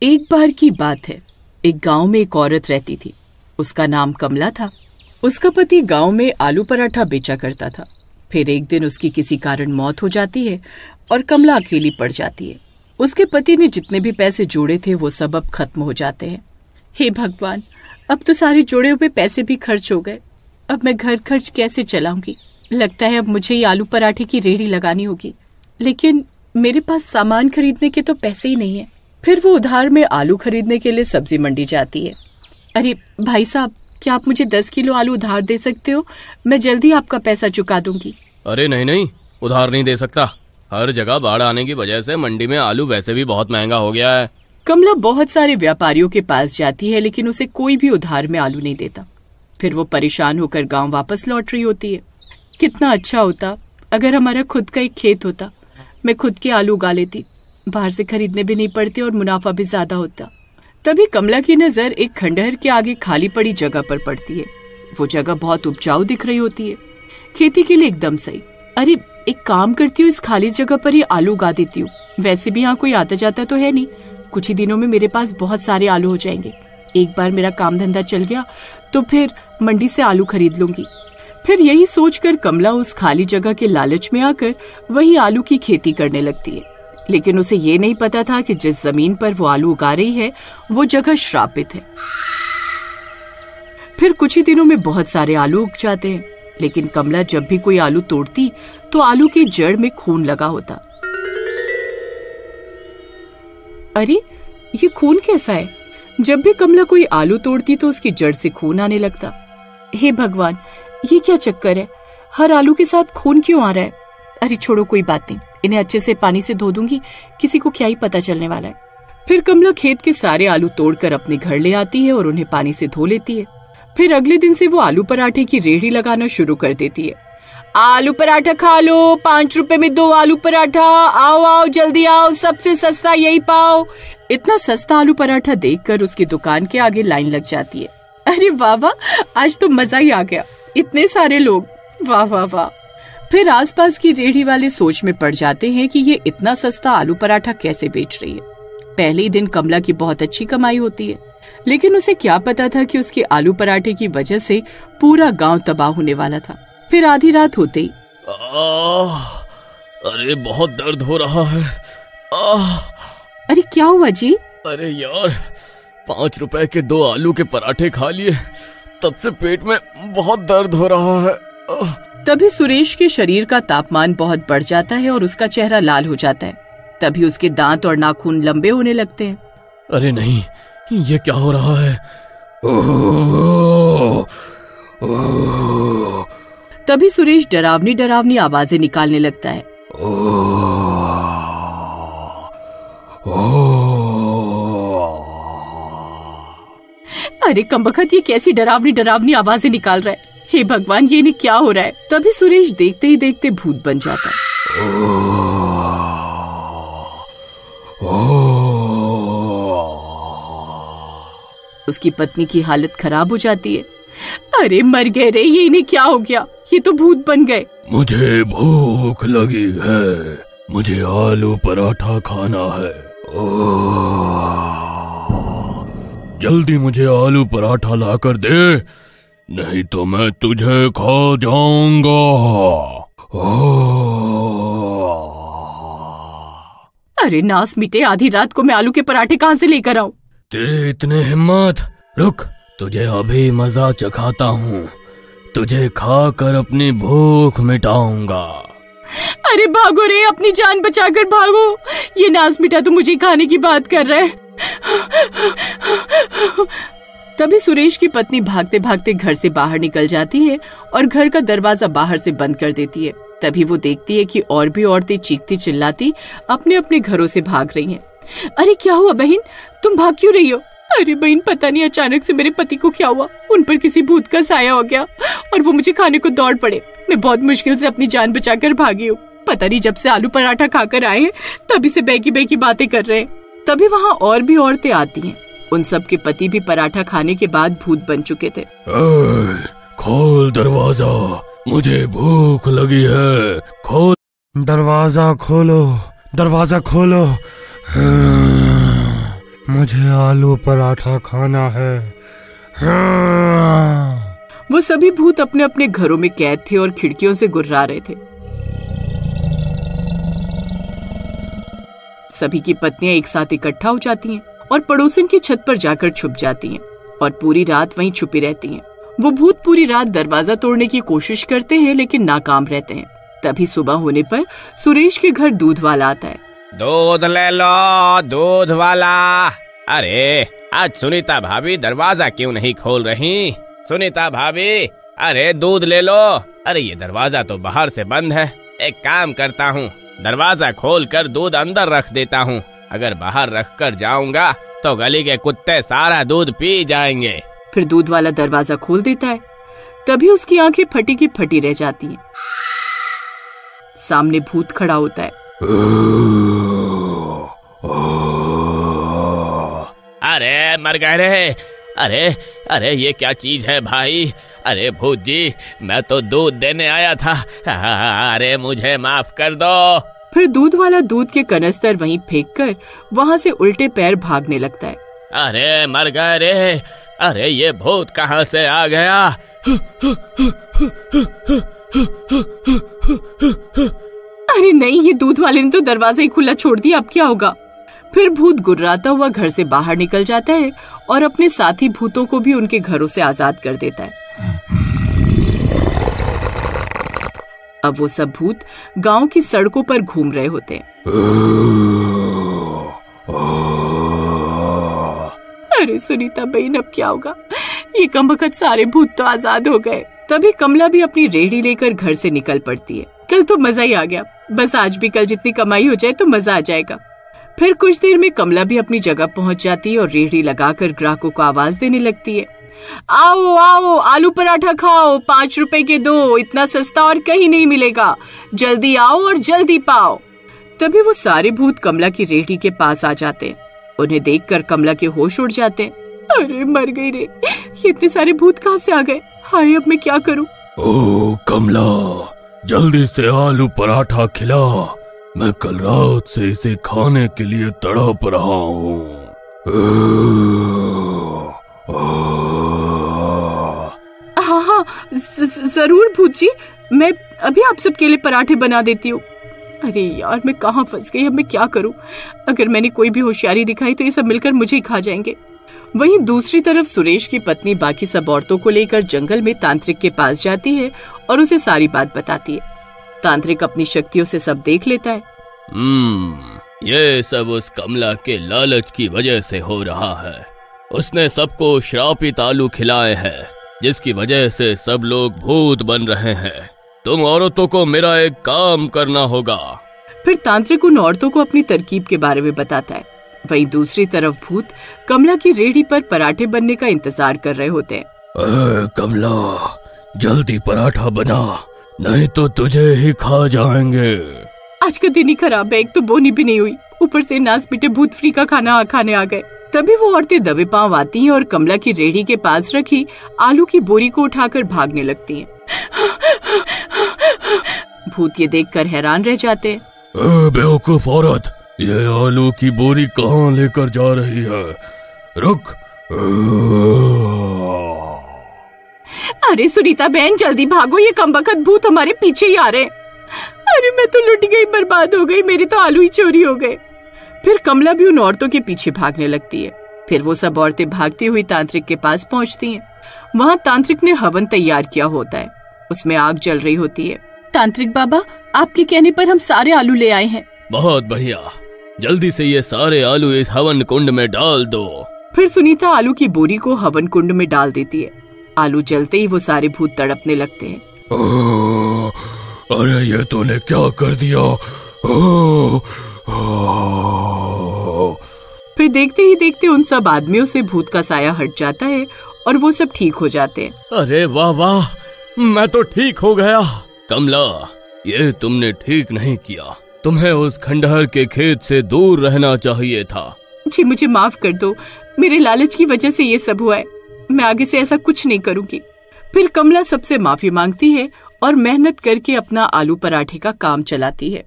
एक बार की बात है, एक गांव में एक औरत रहती थी। उसका नाम कमला था। उसका पति गांव में आलू पराठा बेचा करता था। फिर एक दिन उसकी किसी कारण मौत हो जाती है और कमला अकेली पड़ जाती है। उसके पति ने जितने भी पैसे जोड़े थे वो सब अब खत्म हो जाते हैं। हे भगवान, अब तो सारे जोड़े हुए पैसे भी खर्च हो गए। अब मैं घर खर्च कैसे चलाऊंगी? लगता है अब मुझे ये आलू पराठे की रेहड़ी लगानी होगी, लेकिन मेरे पास सामान खरीदने के तो पैसे ही नहीं है। फिर वो उधार में आलू खरीदने के लिए सब्जी मंडी जाती है। अरे भाई साहब, क्या आप मुझे 10 किलो आलू उधार दे सकते हो? मैं जल्दी आपका पैसा चुका दूंगी। अरे नहीं, उधार नहीं दे सकता। हर जगह बाढ़ आने की वजह से मंडी में आलू वैसे भी बहुत महंगा हो गया है। कमला बहुत सारे व्यापारियों के पास जाती है, लेकिन उसे कोई भी उधार में आलू नहीं देता। फिर वो परेशान होकर गांव वापस लौट रही होती है। कितना अच्छा होता अगर हमारा खुद का एक खेत होता। मैं खुद के आलू उगा लेती, बाहर से खरीदने भी नहीं पड़ते और मुनाफा भी ज्यादा होता। तभी कमला की नजर एक खंडहर के आगे खाली पड़ी जगह पर पड़ती है। वो जगह बहुत उपजाऊ दिख रही होती है, खेती के लिए एकदम सही। अरे एक काम करती हूँ, इस खाली जगह पर ही आलू उगा देती हूँ। वैसे भी यहाँ कोई आता जाता तो है नहीं। कुछ ही दिनों में मेरे पास बहुत सारे आलू हो जाएंगे। एक बार मेरा काम धंधा चल गया तो फिर मंडी से आलू खरीद लूंगी। फिर यही सोचकर कमला उस खाली जगह के लालच में आकर वही आलू की खेती करने लगती है। लेकिन उसे ये नहीं पता था कि जिस जमीन पर वो आलू उगा रही है वो जगह श्रापित है। फिर कुछ ही दिनों में बहुत सारे आलू उग जाते हैं, लेकिन कमला जब भी कोई आलू तोड़ती तो आलू की जड़ में खून लगा होता। अरे ये खून कैसा है? जब भी कमला कोई आलू तोड़ती तो उसकी जड़ से खून आने लगता। हे भगवान, ये क्या चक्कर है? हर आलू के साथ खून क्यों आ रहा है? अरे छोड़ो, कोई बात नहीं, इन्हें अच्छे से पानी से धो दूंगी, किसी को क्या ही पता चलने वाला है। फिर कमला खेत के सारे आलू तोड़कर अपने घर ले आती है और उन्हें पानी से धो लेती है। फिर अगले दिन से वो आलू पराठे की रेहड़ी लगाना शुरू कर देती है। आलू पराठा खा लो, 5 रुपए में 2 आलू पराठा, आओ आओ जल्दी आओ, सबसे सस्ता यही पाओ। इतना सस्ता आलू पराठा देखकर उसकी दुकान के आगे लाइन लग जाती है। अरे वाह वाह, आज तो मजा ही आ गया, इतने सारे लोग, वाह वाह वाह। फिर आसपास की रेहड़ी वाले सोच में पड़ जाते हैं कि ये इतना सस्ता आलू पराठा कैसे बेच रही है। पहले ही दिन कमला की बहुत अच्छी कमाई होती है, लेकिन उसे क्या पता था कि उसके आलू पराठे की वजह से पूरा गांव तबाह होने वाला था। फिर आधी रात होते ही अरे बहुत दर्द हो रहा है। अरे क्या हुआ जी? अरे यार, 5 रुपए के 2 आलू के पराठे खा लिए, तब से पेट में बहुत दर्द हो रहा है। तभी सुरेश के शरीर का तापमान बहुत बढ़ जाता है और उसका चेहरा लाल हो जाता है। तभी उसके दांत और नाखून लंबे होने लगते हैं। अरे नहीं, ये क्या हो रहा है? तभी सुरेश डरावनी डरावनी आवाजें निकालने लगता है। अरे कमबख्त, ये कैसी डरावनी डरावनी आवाजें निकाल रहा है? हे भगवान, ये नहीं क्या हो रहा है? तभी सुरेश देखते ही देखते भूत बन जाता है। उसकी पत्नी की हालत खराब हो जाती है। अरे मर गए रे, ये इन्हें क्या हो गया? ये तो भूत बन गए। मुझे भूख लगी है, मुझे आलू पराठा खाना है। जल्दी मुझे आलू पराठा लाकर दे, नहीं तो मैं तुझे खा जाऊंगा। अरे नास मिटे, आधी रात को मैं आलू के पराठे कहाँ से लेकर आऊं? तेरे इतने हिम्मत, रुक, तुझे अभी मजा चखाता हूँ, तुझे खाकर अपनी भूख मिटाऊंगा। अरे भागो रे, अपनी जान बचाकर भागो, ये नास मिटा तो मुझे खाने की बात कर रहा है। तभी सुरेश की पत्नी भागते भागते घर से बाहर निकल जाती है और घर का दरवाजा बाहर से बंद कर देती है। तभी वो देखती है कि और भी औरतें चीखती चिल्लाती अपने अपने घरों से भाग रही हैं। अरे क्या हुआ बहन, तुम भाग क्यों रही हो? अरे बहन, पता नहीं अचानक से मेरे पति को क्या हुआ, उन पर किसी भूत का साया हो गया और वो मुझे खाने को दौड़ पड़े। मैं बहुत मुश्किल से अपनी जान बचाकर भागी हूँ। पता नहीं जब से आलू पराठा खाकर आए हैं तभी से बेकी बेकी बातें कर रहे हैं। तभी वहाँ और भी औरतें आती हैं। उन सब के पति भी पराठा खाने के बाद भूत बन चुके थे। खोल दरवाजा, मुझे भूख लगी है, खोल दरवाजा, खोलो दरवाजा खोलो, मुझे आलू पराठा खाना है। हाँ। वो सभी भूत अपने अपने घरों में कैद थे और खिड़कियों से गुर्रा रहे थे। सभी की पत्नियां एक साथ इकट्ठा हो जाती हैं और पड़ोसन की छत पर जाकर छुप जाती हैं और पूरी रात वहीं छुपी रहती हैं। वो भूत पूरी रात दरवाजा तोड़ने की कोशिश करते हैं लेकिन नाकाम रहते हैं। तभी सुबह होने पर सुरेश के घर दूध वाला आता है। दूध ले लो, दूध वाला। अरे आज सुनीता भाभी दरवाजा क्यों नहीं खोल रही? सुनीता भाभी, अरे दूध ले लो। अरे ये दरवाजा तो बाहर से बंद है। एक काम करता हूँ, दरवाजा खोलकर दूध अंदर रख देता हूँ। अगर बाहर रख कर जाऊंगा तो गली के कुत्ते सारा दूध पी जाएंगे। फिर दूध वाला दरवाजा खोल देता है। तभी उसकी आंखें फटी की फटी रह जाती हैं। सामने भूत खड़ा होता है। अरे मर गए रे। अरे ये क्या चीज है भाई? अरे भूत जी, मैं तो दूध देने आया था। अरे मुझे माफ कर दो। फिर दूध वाला दूध के कनस्तर वहीं फेंककर वहां से उल्टे पैर भागने लगता है। अरे मर गए रे। अरे ये भूत कहाँ से आ गया? अरे नहीं, ये दूध वाले ने तो दरवाजा ही खुला छोड़ दिया, अब क्या होगा? फिर भूत गुर्राता हुआ घर से बाहर निकल जाता है और अपने साथी भूतों को भी उनके घरों से आजाद कर देता है। अब वो सब भूत गांव की सड़कों पर घूम रहे होते हैं। अरे सुनीता बहन, अब क्या होगा? ये कमबख्त सारे भूत तो आजाद हो गए। तभी कमला भी अपनी रेहड़ी लेकर घर से निकल पड़ती है। कल तो मजा ही आ गया, बस आज भी कल जितनी कमाई हो जाए तो मजा आ जाएगा। फिर कुछ देर में कमला भी अपनी जगह पहुंच जाती है और रेहड़ी लगाकर ग्राहकों को आवाज देने लगती है। आओ आओ, आलू पराठा खाओ, 5 रुपए के दो, इतना सस्ता और कहीं नहीं मिलेगा। जल्दी आओ और जल्दी पाओ। तभी वो सारे भूत कमला की रेहड़ी के पास आ जाते हैं। उन्हें देखकर कमला के होश उड़ जाते हैं। अरे मर गई रे, ये इतने सारे भूत कहाँ से आ गए? हाय, अब मैं क्या करूं? ओ कमला, जल्दी से आलू पराठा खिला। मैं कल रात से इसे खाने के लिए तड़प रहा हूँ। हाँ, जरूर भूत जी, मैं अभी आप सबके लिए पराठे बना देती हूँ। अरे यार, मैं कहाँ फंस गई, अब मैं क्या करूँ? अगर मैंने कोई भी होशियारी दिखाई तो ये सब मिलकर मुझे ही खा जाएंगे। वहीं दूसरी तरफ सुरेश की पत्नी बाकी सब औरतों को लेकर जंगल में तांत्रिक के पास जाती है और उसे सारी बात बताती है। तांत्रिक अपनी शक्तियों से सब देख लेता है। ये सब उस कमला के लालच की वजह से हो रहा है। उसने सबको श्रापित आलू खिलाए हैं, जिसकी वजह से सब लोग भूत बन रहे हैं। तुम औरतों को मेरा एक काम करना होगा। फिर तांत्रिक उन औरतों को अपनी तरकीब के बारे में बताता है। वहीं दूसरी तरफ भूत कमला की रेहड़ी पर पराठे बनने का इंतजार कर रहे होते हैं। कमला, जल्दी पराठा बना, नहीं तो तुझे ही खा जाएंगे। आज का दिन ही खराब है, एक तो बोनी भी नहीं हुई, ऊपर से नास पीटे भूत फ्री का खाना खाने आ गए। तभी वो औरतें दबे पांव आती हैं और कमला की रेहड़ी के पास रखी आलू की बोरी को उठाकर भागने लगती हैं। भूत ये देखकर हैरान रह जाते हैं। बेवकूफ औरत, ये आलू की बोरी कहाँ लेकर जा रही है? रुक। अरे सुनीता बहन, जल्दी भागो, ये कमबख्त भूत हमारे पीछे ही आ रहे हैं। अरे मैं तो लुट गई, बर्बाद हो गई, मेरे तो आलू ही चोरी हो गए। फिर कमला भी उन औरतों के पीछे भागने लगती है। फिर वो सब औरतें भागती हुई तांत्रिक के पास पहुंचती हैं। वहाँ तांत्रिक ने हवन तैयार किया होता है, उसमें आग जल रही होती है। तांत्रिक बाबा, आपके कहने पर हम सारे आलू ले आए हैं। बहुत बढ़िया, जल्दी से ये सारे आलू इस हवन कुंड में डाल दो। फिर सुनीता आलू की बोरी को हवन कुंड में डाल देती है। आलू जलते ही वो सारे भूत तड़पने लगते हैं। अरे ये तूने क्या कर दिया? फिर देखते ही देखते उन सब आदमियों से भूत का साया हट जाता है और वो सब ठीक हो जाते हैं। अरे वाह वाह, मैं तो ठीक हो गया। कमला, ये तुमने ठीक नहीं किया। तुम्हें उस खंडहर के खेत से दूर रहना चाहिए था। जी मुझे माफ कर दो, मेरे लालच की वजह से ये सब हुआ है। मैं आगे से ऐसा कुछ नहीं करूंगी। फिर कमला सबसे माफी मांगती है और मेहनत करके अपना आलू पराठे का काम चलाती है।